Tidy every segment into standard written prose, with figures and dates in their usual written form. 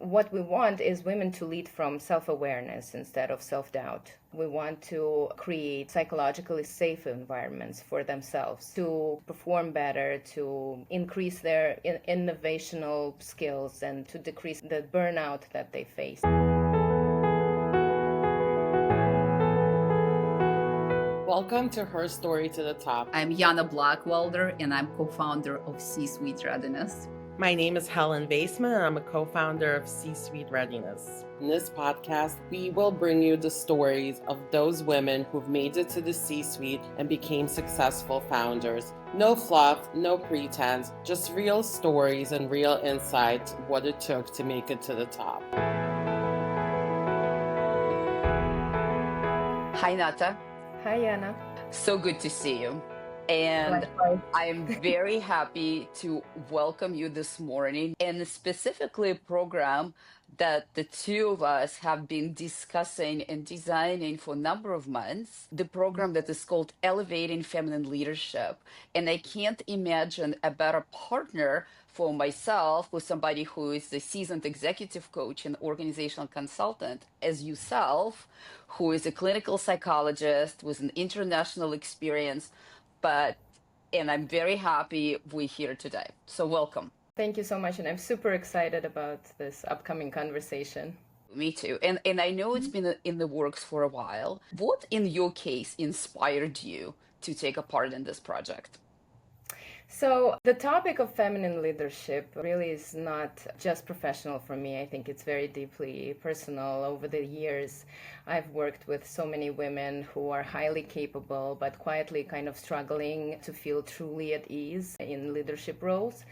what we want is women to lead from self-awareness instead of self-doubt. We want to create psychologically safe environments for themselves to perform better, to increase their innovational skills, and to decrease the burnout that they face. Welcome to Her Story to the Top. I'm Yana Blackwelder, and I'm co-founder of C-SuiteReadiness. My name is Helen Baseman, and I'm a co-founder of C-SuiteReadiness. In this podcast, we will bring you the stories of those women who've made it to the C-suite and became successful founders. No fluff, no pretense, just real stories and real insight what it took to make it to the top. Hi, Nata. Hi, Yana. So good to see you. And Likewise. I'm very happy to welcome you this morning, and specifically a program that the two of us have been discussing and designing for a number of months, the program that is called Elevating Feminine Leadership. And I can't imagine a better partner for myself with somebody who is a seasoned executive coach and organizational consultant as yourself, who is a clinical psychologist with an international experience. And I'm very happy we're here today. So welcome. Thank you so much. And I'm super excited about this upcoming conversation. Me too. And I know it's been in the works for a while. What, in your case, inspired you to take a part in this project? So the topic of feminine leadership really is not just professional for me. I think it's very deeply personal. Over the years, I've worked with so many women who are highly capable, but quietly kind of struggling to feel truly at ease in leadership roles.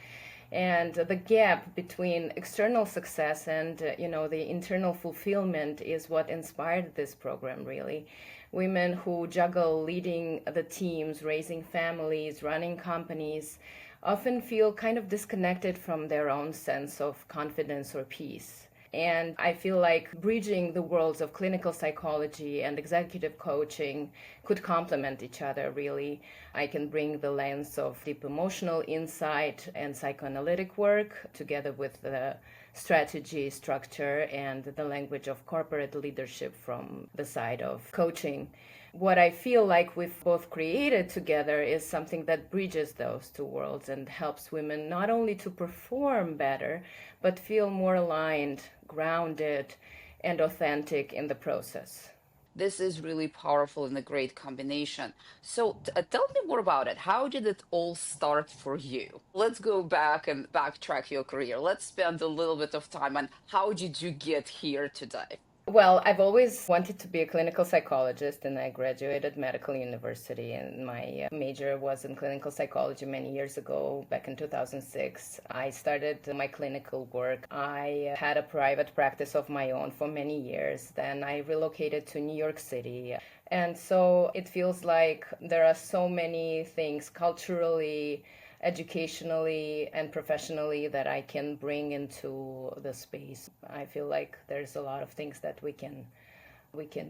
And the gap between external success and, the internal fulfillment is what inspired this program, really. Women who juggle leading the teams, raising families, running companies, often feel kind of disconnected from their own sense of confidence or peace. And I feel like bridging the worlds of clinical psychology and executive coaching could complement each other, really. I can bring the lens of deep emotional insight and psychoanalytic work together with the strategy, structure, and the language of corporate leadership from the side of coaching. What I feel like we've both created together is something that bridges those two worlds and helps women not only to perform better, but feel more aligned, grounded, and authentic in the process. This is really powerful and a great combination. So tell me more about it. How did it all start for you? Let's go back and backtrack your career. Let's spend a little bit of time on how did you get here today? Well, I've always wanted to be a clinical psychologist, and I graduated medical university, and my major was in clinical psychology many years ago, back in 2006. I started my clinical work. I had a private practice of my own for many years. Then I relocated to New York City. And so it feels like there are so many things culturally, educationally and professionally that I can bring into the space. I feel like there's a lot of things that we can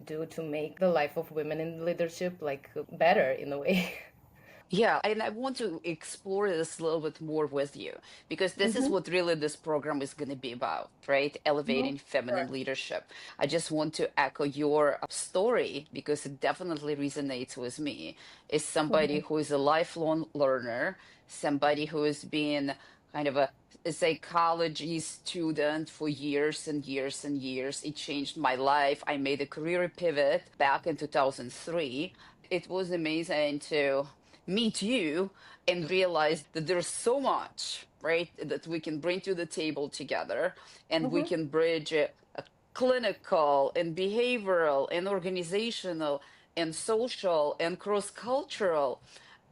do to make the life of women in leadership better in a way. Yeah, and I want to explore this a little bit more with you because this is what really this program is going to be about, right? Elevating feminine leadership. I just want to echo your story because it definitely resonates with me. As somebody who is a lifelong learner, somebody who has been kind of a psychology student for years and years and years. It changed my life. I made a career pivot back in 2003. It was amazing to meet you and realize that there's so much, right, that we can bring to the table together, and we can bridge a clinical and behavioral and organizational and social and cross-cultural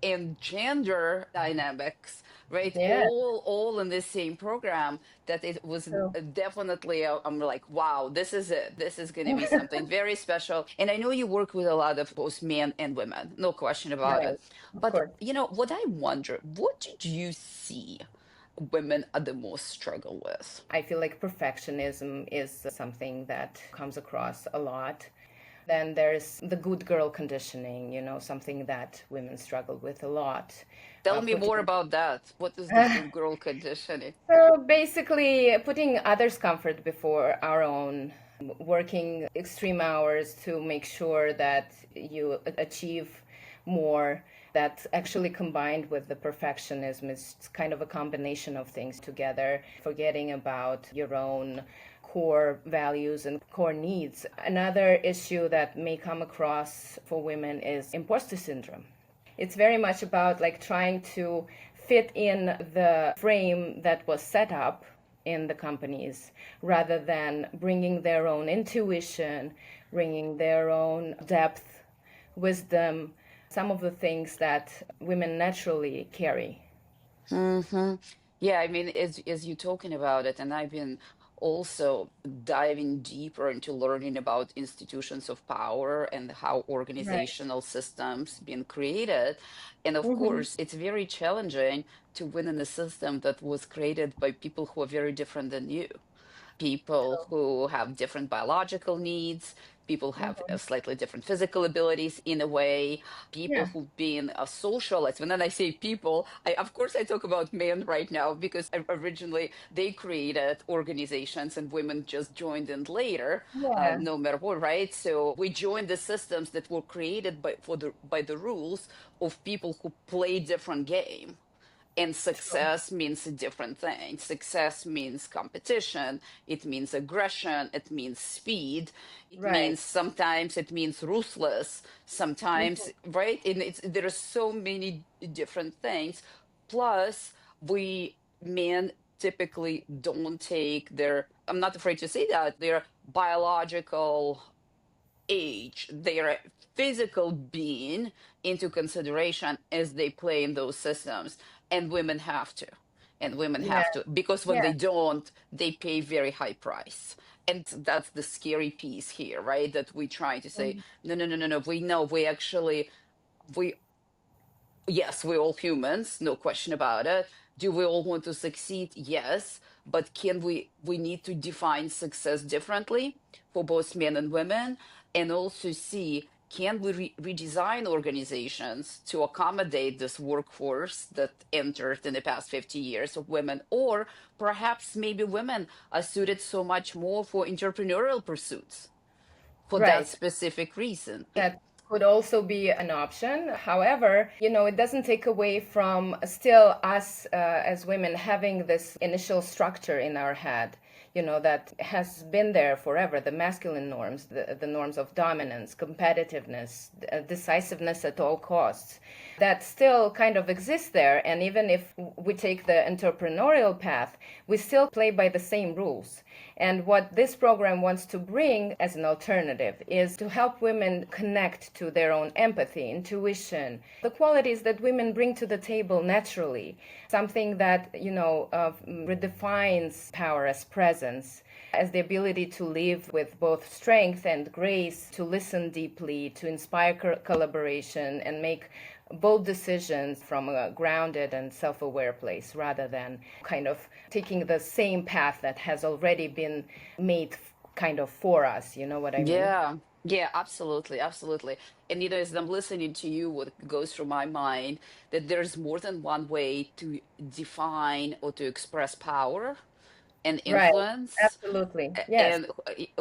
and gender dynamics, right? Yeah. All in the same program. That it was definitely. I'm like, wow, this is it. This is going to be something very special. And I know you work with a lot of both men and women, no question about Right. it. Of But course. what I wonder, what did you see women are the most struggle with? I feel like perfectionism is something that comes across a lot. Then there's the good girl conditioning, something that women struggle with a lot. Tell me more Putting about that. What is the good girl conditioning? So basically, putting others' comfort before our own, working extreme hours to make sure that you achieve more. That's actually combined with the perfectionism. It's kind of a combination of things together, forgetting about your own core values and core needs. Another issue that may come across for women is imposter syndrome. It's very much about like trying to fit in the frame that was set up in the companies rather than bringing their own intuition, bringing their own depth, wisdom, some of the things that women naturally carry. Hmm. Yeah, I mean, as you're talking about it, and I've been also diving deeper into learning about institutions of power and how Right. organizational systems been created. And of Hmm. course, it's very challenging to win in a system that was created by people who are very different than you, people who have different biological needs, people have slightly different physical abilities in a way, people Yeah. who've been socialized. When then I say people, of course I talk about men right now because originally they created organizations and women just joined in later, Yeah. no matter what, right? So we joined the systems that were created by the rules of people who play different game. And True. success means a different thing. Success means competition. It means aggression. It means speed. It Right. means sometimes it means ruthless. Sometimes, right? And there are so many different things. Plus, we men typically don't take their, I'm not afraid to say that, their biological age, their physical being into consideration as they play in those systems. And women have to. And women Yeah. have to, because when Yeah. they don't, they pay very high price. And that's the scary piece here, right? That we try to say, no, no, no, no, no. We know we actually, we yes, we're all humans, no question about it. Do we all want to succeed? Yes, but can we need to define success differently for both men and women, and also see can we redesign organizations to accommodate this workforce that entered in the past 50 years of women, or perhaps maybe women are suited so much more for entrepreneurial pursuits for that Right. specific reason. That could also be an option. However, it doesn't take away from still us as women having this initial structure in our head, that has been there forever, the masculine norms, the norms of dominance, competitiveness, decisiveness at all costs, that still kind of exists there. And even if we take the entrepreneurial path, we still play by the same rules. And what this program wants to bring as an alternative is to help women connect to their own empathy, intuition, the qualities that women bring to the table naturally, something that, redefines power as presence, as the ability to live with both strength and grace, to listen deeply, to inspire collaboration, and make bold decisions from a grounded and self aware place rather than kind of taking the same path that has already been made kind of for us. You know what I mean? Yeah, yeah, absolutely, absolutely. And as I'm listening to you, what goes through my mind that there's more than one way to define or to express power and Right. influence. Absolutely. Yes. And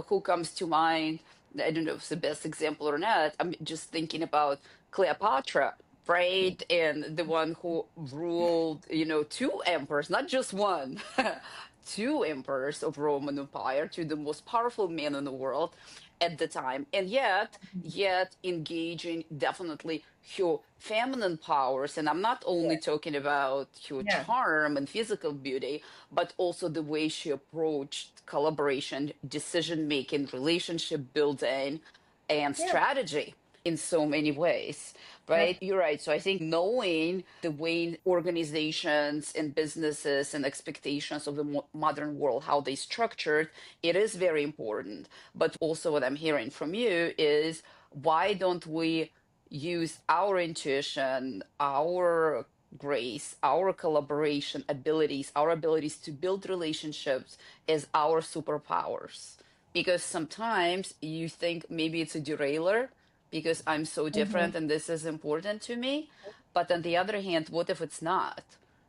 who comes to mind? I don't know if it's the best example or not. I'm just thinking about Cleopatra, right? And the one who ruled, two emperors, not just one, two emperors of Roman Empire, two the most powerful men in the world at the time, and yet engaging definitely her feminine powers. And I'm not only talking about her Yeah. charm and physical beauty, but also the way she approached collaboration, decision making, relationship building, and Yeah. strategy in so many ways, Ab- right? You're right. So I think knowing the way organizations and businesses and expectations of the modern world, how they structured, it is very important. But also what I'm hearing from you is why don't we use our intuition, our grace, our collaboration abilities, our abilities to build relationships as our superpowers? because sometimes you think maybe it's a derailer because I'm so different and this is important to me. But on the other hand, what if it's not?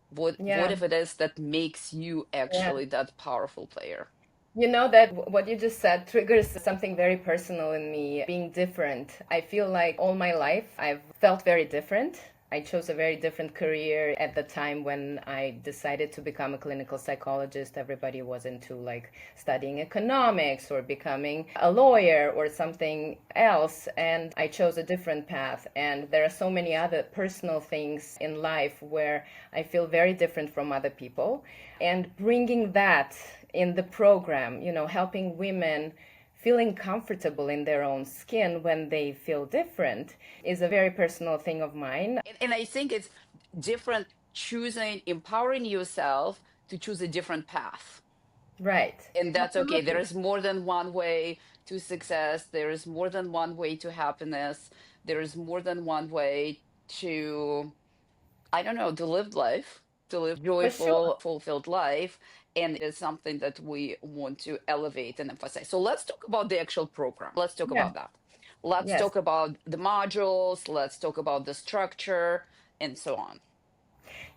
What Yeah. if it is that makes you Yeah. actually that powerful player? You know that what you just said triggers something very personal in me, being different. I feel like all my life I've felt very different. I chose a very different career at the time when I decided to become a clinical psychologist. Everybody was into like studying economics or becoming a lawyer or something else. And I chose a different path. And there are so many other personal things in life where I feel very different from other people. And bringing that in the program, helping women feeling comfortable in their own skin when they feel different is a very personal thing of mine. And I think it's different choosing, empowering yourself to choose a different path. Right. And that's okay. There Absolutely. is more than one way to success. There is more than one way to happiness. There is more than one way to, I don't know, to live life, to live For sure. joyful, fulfilled life. And it's something that we want to elevate and emphasize. So let's talk about the actual program. Let's talk Yeah. about that. Let's Yes. talk about the modules. Let's talk about the structure and so on.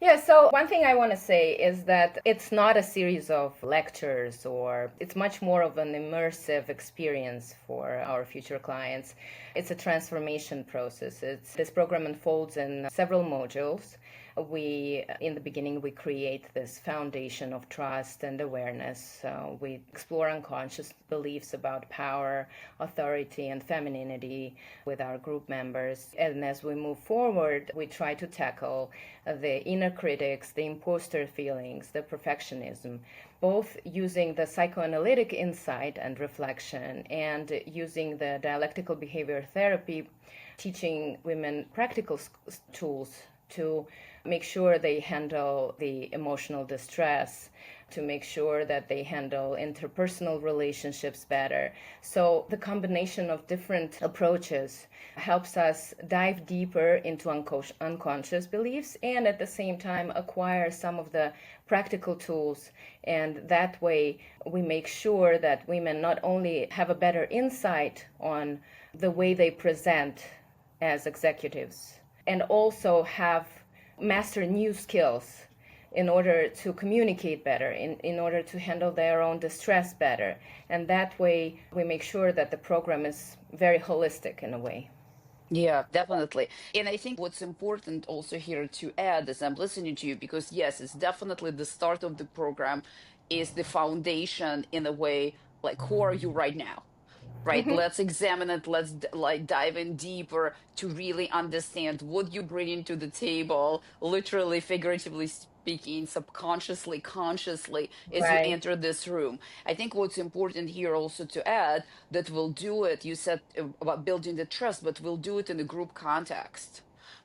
Yeah, so one thing I want to say is that it's not a series of lectures, or it's much more of an immersive experience for our future clients. It's a transformation process. This program unfolds in several modules. In the beginning, we create this foundation of trust and awareness. We explore unconscious beliefs about power, authority, and femininity with our group members. And as we move forward, we try to tackle the inner critics, the imposter feelings, the perfectionism, both using the psychoanalytic insight and reflection and using the dialectical behavior therapy, teaching women practical tools to make sure they handle the emotional distress, to make sure that they handle interpersonal relationships better. So the combination of different approaches helps us dive deeper into unconscious beliefs and at the same time acquire some of the practical tools. And that way we make sure that women not only have a better insight on the way they present as executives, and also have master new skills in order to communicate better, in order to handle their own distress better. And that way we make sure that the program is very holistic in a way. Yeah, definitely. And I think what's important also here to add as I'm listening to you, because yes, it's definitely the start of the program is the foundation in a way, like who are you right now? Right? Let's examine it. Let's like dive in deeper to really understand what you bring into the table, literally, figuratively speaking, subconsciously, consciously, as you Right. enter this room. I think what's important here also to add that we'll do it. You said about building the trust, but we'll do it in a group context.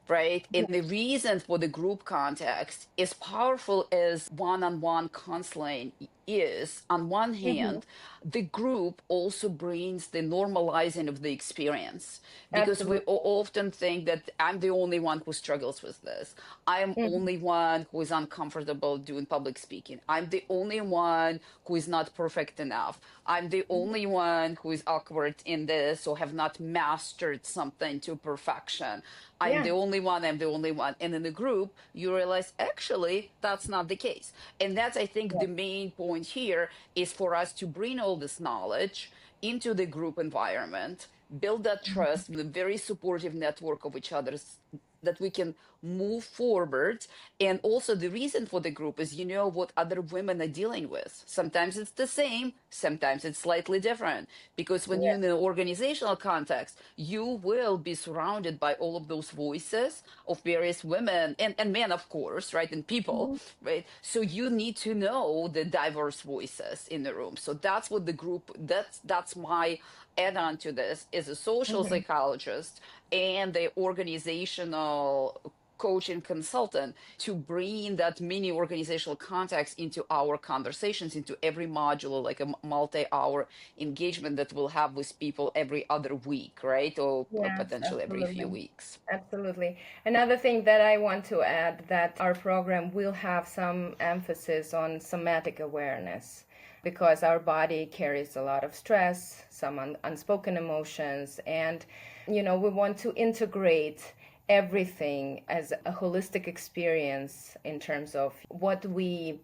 Right. And the reason for the group context is powerful as one-on-one counseling is, on one Mm-hmm. hand, the group also brings the normalizing of the experience because we Absolutely. often think that I'm the only one who struggles with this. I'm Mm-hmm. only one who is uncomfortable doing public speaking. I'm the only one who is not perfect enough. I'm the only one who is awkward in this or have not mastered something to perfection. I'm Yeah. the only one, I'm the only one. And in the group, you realize actually that's not the case. And that's, I think, Yeah. the main point here is for us to bring all this knowledge into the group environment, build that trust, a very supportive network of each other's that we can move forward. And also the reason for the group is you know what other women are dealing with. Sometimes it's the same, sometimes it's slightly different. Because when you're in an organizational context, you will be surrounded by all of those voices of various women and men, of course, right? And people, Mm-hmm. right? So you need to know the diverse voices in the room. So that's what the group, that's my add on to this is a social Mm-hmm. psychologist and the organizational coach and consultant to bring that mini organizational context into our conversations, into every module, like a multi-hour engagement that we'll have with people every other week, right? Or Yes, potentially every few absolutely. weeks. Absolutely. Another thing that I want to add that our program will have some emphasis on somatic awareness. because our body carries a lot of stress, some unspoken emotions, and we want to integrate everything as a holistic experience in terms of what we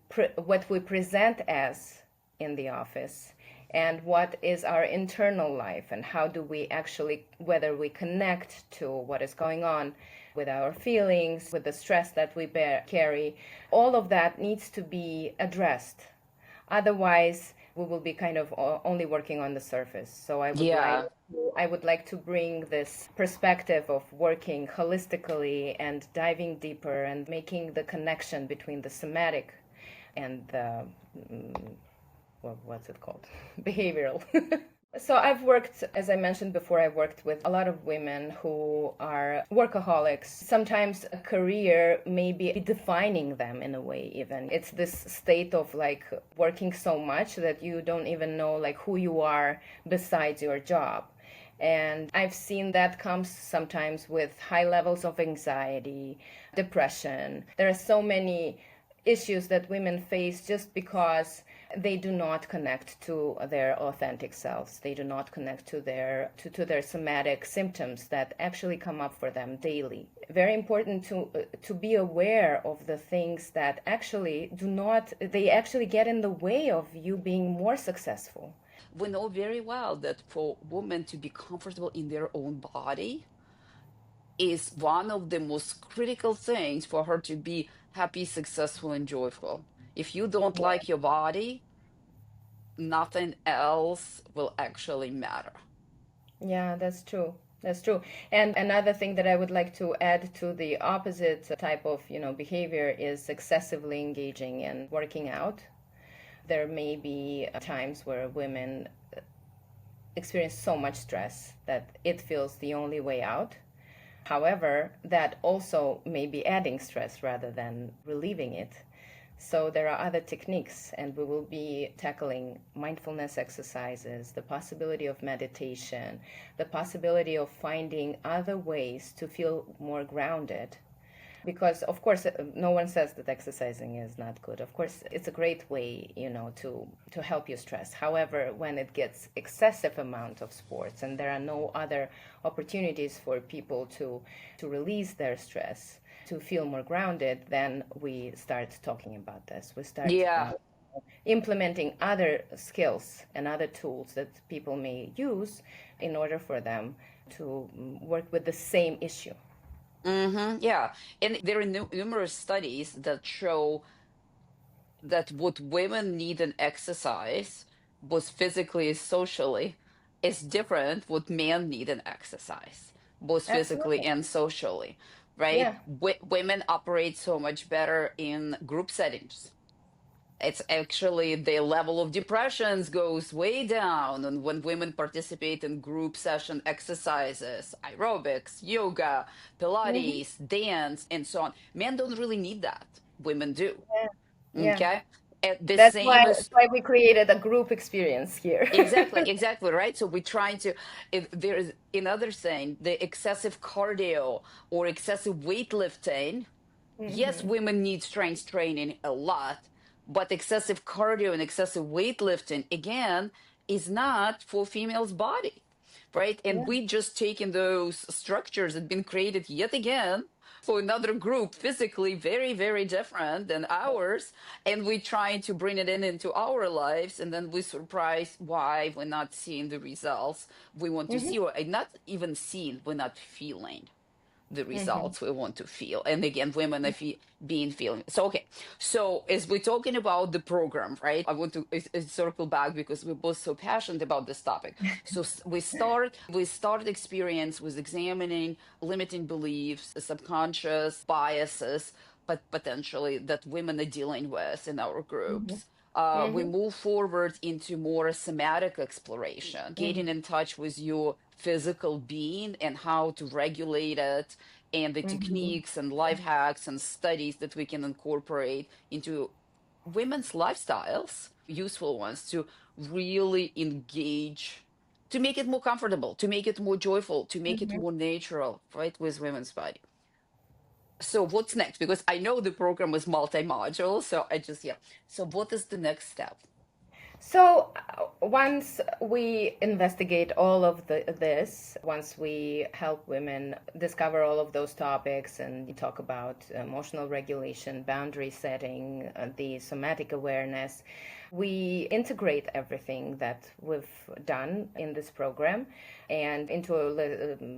present as in the office and what is our internal life, and how do we actually, whether we connect to what is going on with our feelings, with the stress that we carry. All of that needs to be addressed. Otherwise, we will be kind of only working on the surface. So Yeah. I would like to bring this perspective of working holistically and diving deeper and making the connection between the somatic and the what's it called? Behavioral. So I've worked, as I mentioned before, I worked with a lot of women who are workaholics. Sometimes a career may be defining them in a way even. It's this state of like working so much that you don't even know like who you are besides your job. And I've seen that comes sometimes with high levels of anxiety, depression. There are so many issues that women face just because they do not connect to their authentic selves. They do not connect to their somatic symptoms that actually come up for them daily. Very important to be aware of the things that actually they actually get in the way of you being more successful. We know very well that for women to be comfortable in their own body is one of the most critical things for her to be happy, successful, and joyful. If you don't like your body, nothing else will actually matter. Yeah, that's true. That's true. And another thing that I would like to add to the opposite type of, behavior is excessively engaging in working out. There may be times where women experience so much stress that it feels the only way out. However, that also may be adding stress rather than relieving it. So there are other techniques, and we will be tackling mindfulness exercises, the possibility of meditation, the possibility of finding other ways to feel more grounded. Because, of course, no one says that exercising is not good. Of course, it's a great way, to help you stress. However, when it gets excessive amount of sports and there are no other opportunities for people to release their stress, to feel more grounded, then we start talking about this. We start Yeah. implementing other skills and other tools that people may use in order for them to work with the same issue. Yeah. And there are numerous studies that show that what women need in exercise, both physically and socially, is different what men need in exercise, both physically Absolutely. and socially, right? Yeah. Women operate so much better in group settings. It's actually the level of depressions goes way down, and when women participate in group session exercises, aerobics, yoga, Hmm. Pilates, dance, and so on. Men don't really need that. Women do. Yeah. Yeah. Okay. And the That's why same that's is why we created a group experience here. exactly right. So we're trying to, if there is another thing, the excessive cardio or excessive weightlifting. Yes, Hmm. women need strength training a lot, but excessive cardio and excessive weightlifting, again, is not for females' body, right? And Yeah. we just taken those structures that been created yet again for another group, physically very, very different than ours, and we trying to bring it into our lives, and then we surprised why we're not seeing the results we want to Hmm. see, or not even seeing, we're not feeling the Hmm. results we want to feel. And again, women are being feeling. So, okay. So, as we're talking about the program, right? I want to circle back because we're both so passionate about this topic. So, we start experience with examining limiting beliefs, subconscious biases, but potentially that women are dealing with in our Hmm. groups. We Hmm. move forward into more somatic exploration, getting in touch with your physical being and how to regulate it, and the Hmm. techniques and life hacks and studies that we can incorporate into women's lifestyles, useful ones to really engage, to make it more comfortable, to make it more joyful, to make it Hmm. more natural, right, with women's body. So what's next? Because I know the program is multi-module, so I just, yeah. So what is the next step? So once we investigate all of this, once we help women discover all of those topics and talk about emotional regulation, boundary setting, the somatic awareness, we integrate everything that we've done in this program and into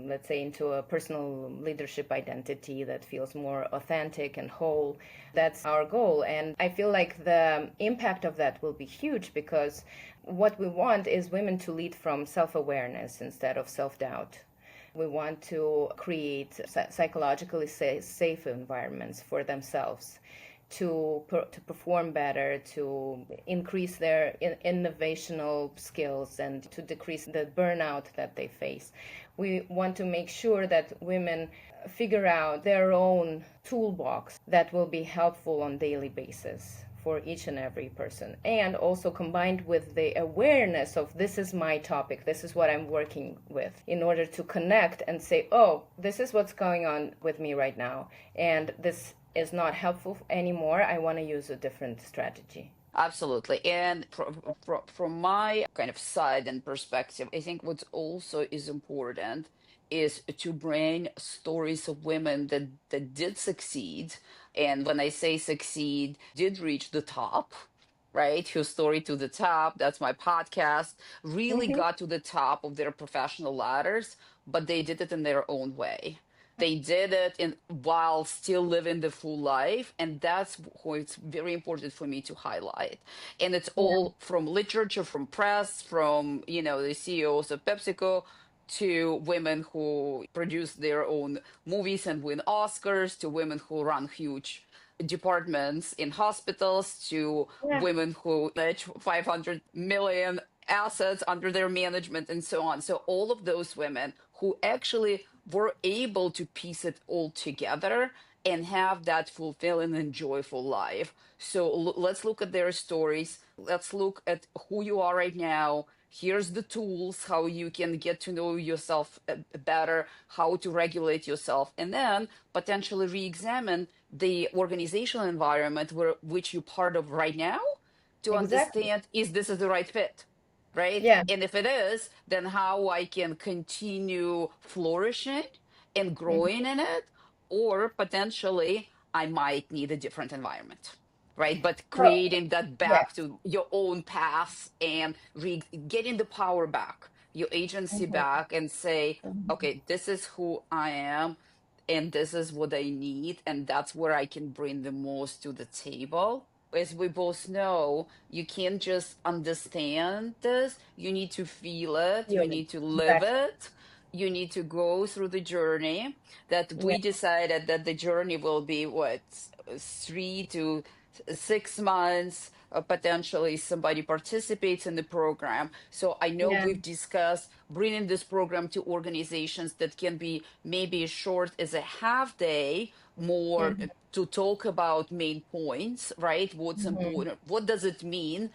let's say into a personal leadership identity that feels more authentic and whole. That's our goal, and I feel like the impact of that will be huge, because what we want is women to lead from self-awareness instead of self-doubt. We want to create psychologically safe environments for themselves to perform better, to increase their innovational skills, and to decrease the burnout that they face. We want to make sure that women figure out their own toolbox that will be helpful on a daily basis for each and every person, and also combined with the awareness of this is my topic, this is what I'm working with, in order to connect and say, oh, this is what's going on with me right now, and this is not helpful anymore. I want to use a different strategy. Absolutely. And from my kind of side and perspective, I think what also is important is to bring stories of women that did succeed. And when I say succeed, did reach the top, right? Her story to the top. That's my podcast. Really Mm-hmm. got to the top of their professional ladders, but they did it in their own way. They did it in while still living the full life, and that's what it's very important for me to highlight. And it's Yeah. all from literature, from press, from the CEOs of PepsiCo, to women who produce their own movies and win Oscars, to women who run huge departments in hospitals, to Yeah. women who manage 500 million assets under their management, and so on. So all of those women who actually were able to piece it all together and have that fulfilling and joyful life. So let's look at their stories. Let's look at who you are right now. Here's the tools, how you can get to know yourself better, how to regulate yourself, and then potentially re-examine the organizational environment which you're part of right now, to Exactly. understand, is this the right fit, right? Yeah. And if it is, then how I can continue flourishing and Mm-hmm. growing in it, or potentially I might need a different environment, right? But Well, creating that back yes. to your own path and getting the power back, your agency Mm-hmm. back, and say, Mm-hmm. okay, this is who I am, and this is what I need, and that's where I can bring the most to the table. As we both know, you can't just understand this. You need to feel it. You Feel it. need to live Exactly. it. You need to go through the journey. That Yeah. we decided that the journey will be what, 3 to 6 months. Potentially, somebody participates in the program. So I know Yeah. we've discussed bringing this program to organizations that can be maybe as short as a half day, more Mm-hmm. to talk about main points, right? What's Mm-hmm. important? What does it mean?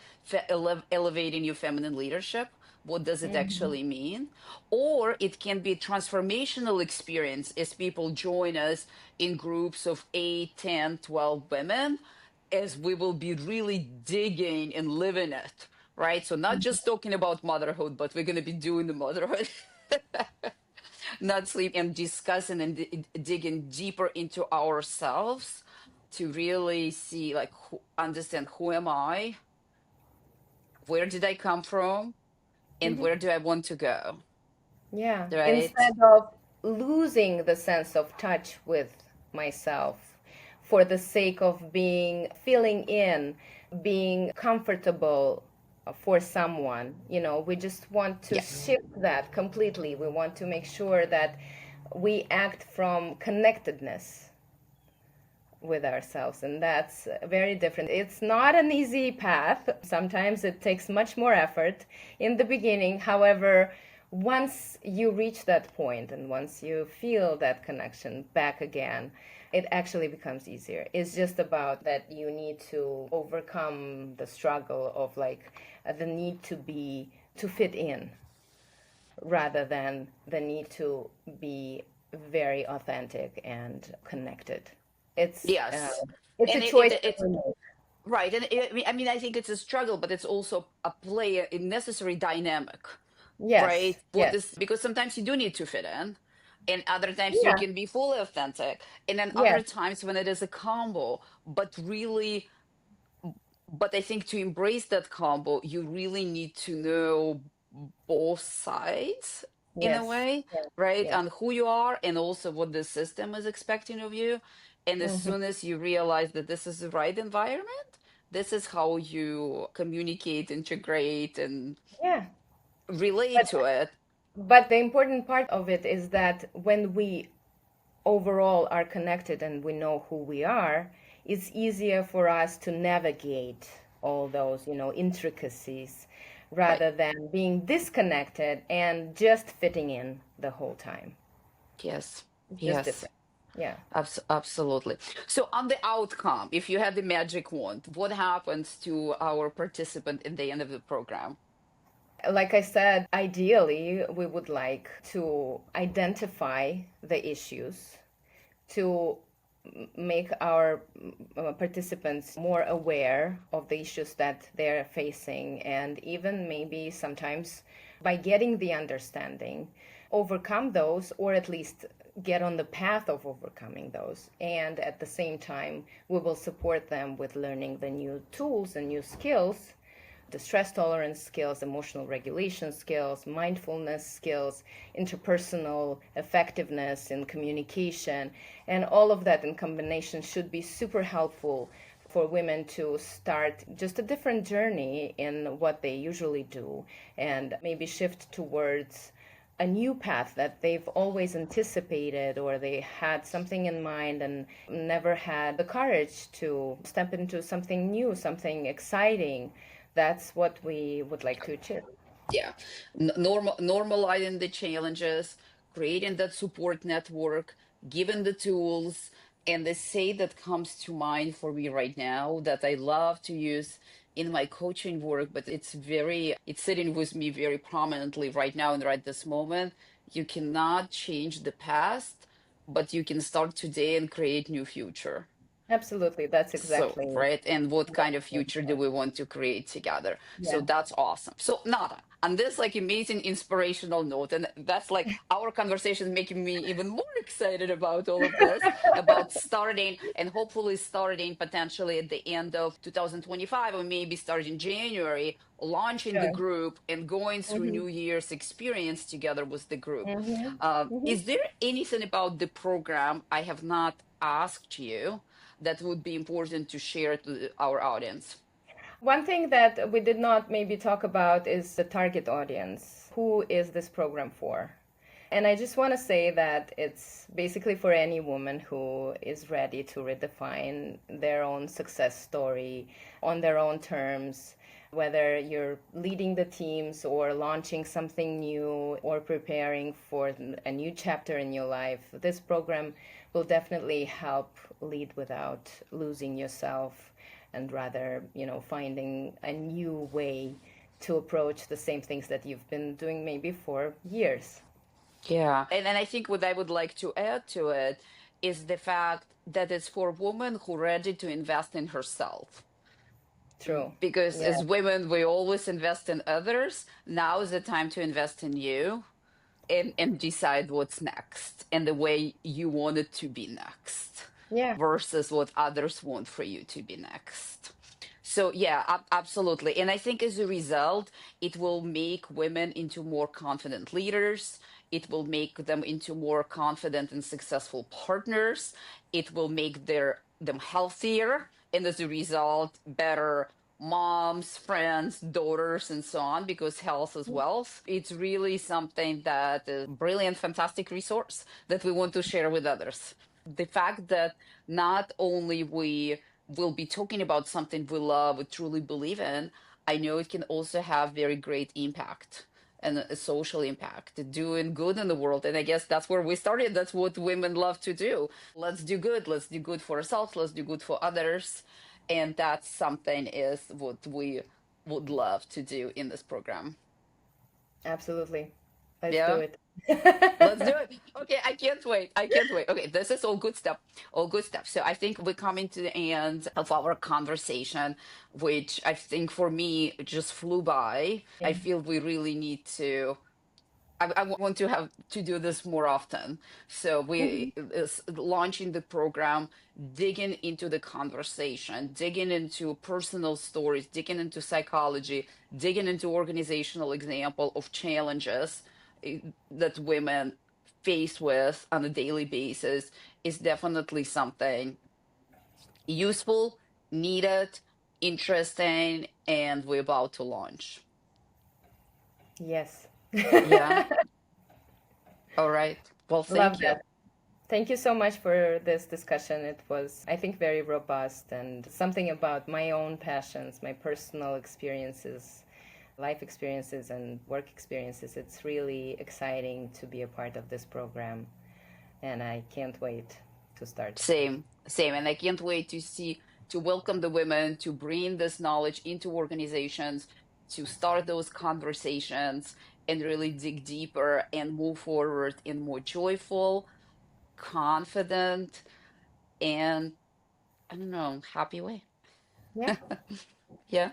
Elevating your feminine leadership. What does it Mm-hmm. actually mean? Or it can be a transformational experience as people join us in groups of 8, 10, 12 women, as we will be really digging and living it, right? So not just talking about motherhood, but we're going to be doing the motherhood. Not sleep, and discussing and digging deeper into ourselves to really see, like, understand, who am I, where did I come from, and Mm-hmm. where do I want to go, Yeah. right? Instead of losing the sense of touch with myself for the sake of filling in, being comfortable for someone, we just want to Yes. shift that completely. We want to make sure that we act from connectedness with ourselves, and that's very different. It's not an easy path. Sometimes it takes much more effort in the beginning. However, once you reach that point and once you feel that connection back again, it actually becomes easier. It's just about that you need to overcome the struggle of like the need to fit in, rather than the need to be very authentic and connected. It's uh, Yes. it's a And choice that it's we make. Right. And I mean, I think it's a struggle, but it's also a necessary dynamic, Yes, right? What yes, is, because sometimes you do need to fit in, and other times you yeah, can be fully authentic, and then yes, other times when it is a combo, but really, but I think to embrace that combo, you really need to know both sides in a yes, way, yes, right? yes. On who you are and also what the system is expecting of you. And as Hmm. soon as you realize that this is the right environment, this is how you communicate, integrate, and Yeah. relate But to it. the important part of it is that when we overall are connected and we know who we are, it's easier for us to navigate all those, intricacies Right. rather than being disconnected and just fitting in the whole time. Yes. It's just Yes. different. Yeah. Absolutely. So, on the outcome, if you had the magic wand, what happens to our participant in the end of the program? Like I said, ideally, we would like to identify the issues, to make our participants more aware of the issues that they're facing, and even maybe sometimes by getting the understanding, overcome those, or at least get on the path of overcoming those. And at the same time, we will support them with learning the new tools and new skills, the stress tolerance skills, emotional regulation skills, mindfulness skills, interpersonal effectiveness in communication, and all of that in combination should be super helpful for women to start just a different journey in what they usually do and maybe shift towards a new path that they've always anticipated, or they had something in mind and never had the courage to step into something new, something exciting. That's what we would like to achieve. Yeah. Normalizing the challenges, creating that support network, giving the tools, and the say that comes to mind for me right now that I love to use in my coaching work, but it's sitting with me very prominently right now and right this moment. You cannot change the past, but you can start today and create new future. Absolutely, that's So, exactly right. And what kind of what's future do we want to create together? So yeah. that's awesome. So, Nata, on this like amazing inspirational note, and that's like our conversation is making me even more excited about all of this, about starting and hopefully starting potentially at the end of 2025 or maybe starting January, launching the Sure. group and going through Hmm. New Year's experience together with the group. Hmm. Hmm. Is there anything about the program I have not asked you that would be important to share to our audience? One thing that we did not maybe talk about is the target audience. Who is this program for? And I just want to say that it's basically for any woman who is ready to redefine their own success story on their own terms, whether you're leading the teams or launching something new or preparing for a new chapter in your life. This program will definitely help lead without losing yourself, and rather, finding a new way to approach the same things that you've been doing maybe for years. Yeah. And I think what I would like to add to it is the fact that it's for women who are ready to invest in herself. True. Because Yeah. as women, we always invest in others. Now is the time to invest in you and decide what's next and the way you want it to be next Yeah. versus what others want for you to be next. So yeah, absolutely. And I think as a result, it will make women into more confident leaders. It will make them into more confident and successful partners. It will make them healthier, and as a result, better moms, friends, daughters, and so on, because health is wealth. It's really something that is a brilliant, fantastic resource that we want to share with others. The fact that not only we will be talking about something we love, we truly believe in, I know it can also have very great impact and a social impact, doing good in the world. And I guess that's where we started. That's what women love to do. Let's do good. Let's do good for ourselves. Let's do good for others. And that's something is what we would love to do in this program. Absolutely. Let's do Yeah. it. Let's do it. Okay, I can't wait. I can't wait. Okay, this is all good stuff. All good stuff. So I think we're coming to the end of our conversation, which I think for me just flew by. I Yeah. feel we really need to. I want to have to do this more often. So Mhm. we is launching the program, digging into the conversation, digging into personal stories, digging into psychology, digging into organizational example of challenges that women face with on a daily basis is definitely something useful, needed, interesting, and we're about to launch. Yes. Yeah. All right. Well, Love thank you. that. Thank you so much for this discussion. It was, I think, very robust and something about my own passions, my personal experiences, life experiences, and work experiences. It's really exciting to be a part of this program, and I can't wait to start. Same, same. And I can't wait to see, to welcome the women, to bring this knowledge into organizations, to start those conversations and really dig deeper and move forward in more joyful, confident, and I don't know, happy way. Yeah. Yeah.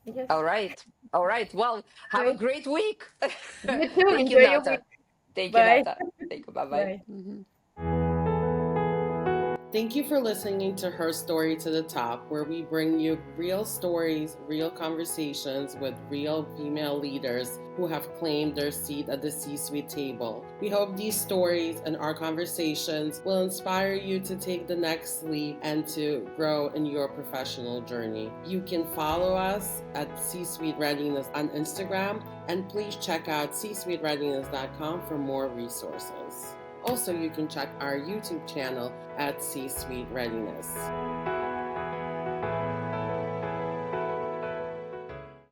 Yes. All right. All right. Well, have a Great. great week. You too. Thank you, Enjoy your week. Nata. Thank you, Bye. Nata. Thank you. Bye Bye. bye. Thank you for listening to Her Story to the Top, where we bring you real stories, real conversations with real female leaders who have claimed their seat at the C-suite table. We hope these stories and our conversations will inspire you to take the next leap and to grow in your professional journey. You can follow us at C-Suite Readiness on Instagram, and please check out C-SuiteReadiness.com for more resources. Also, you can check our YouTube channel at C-Suite Readiness.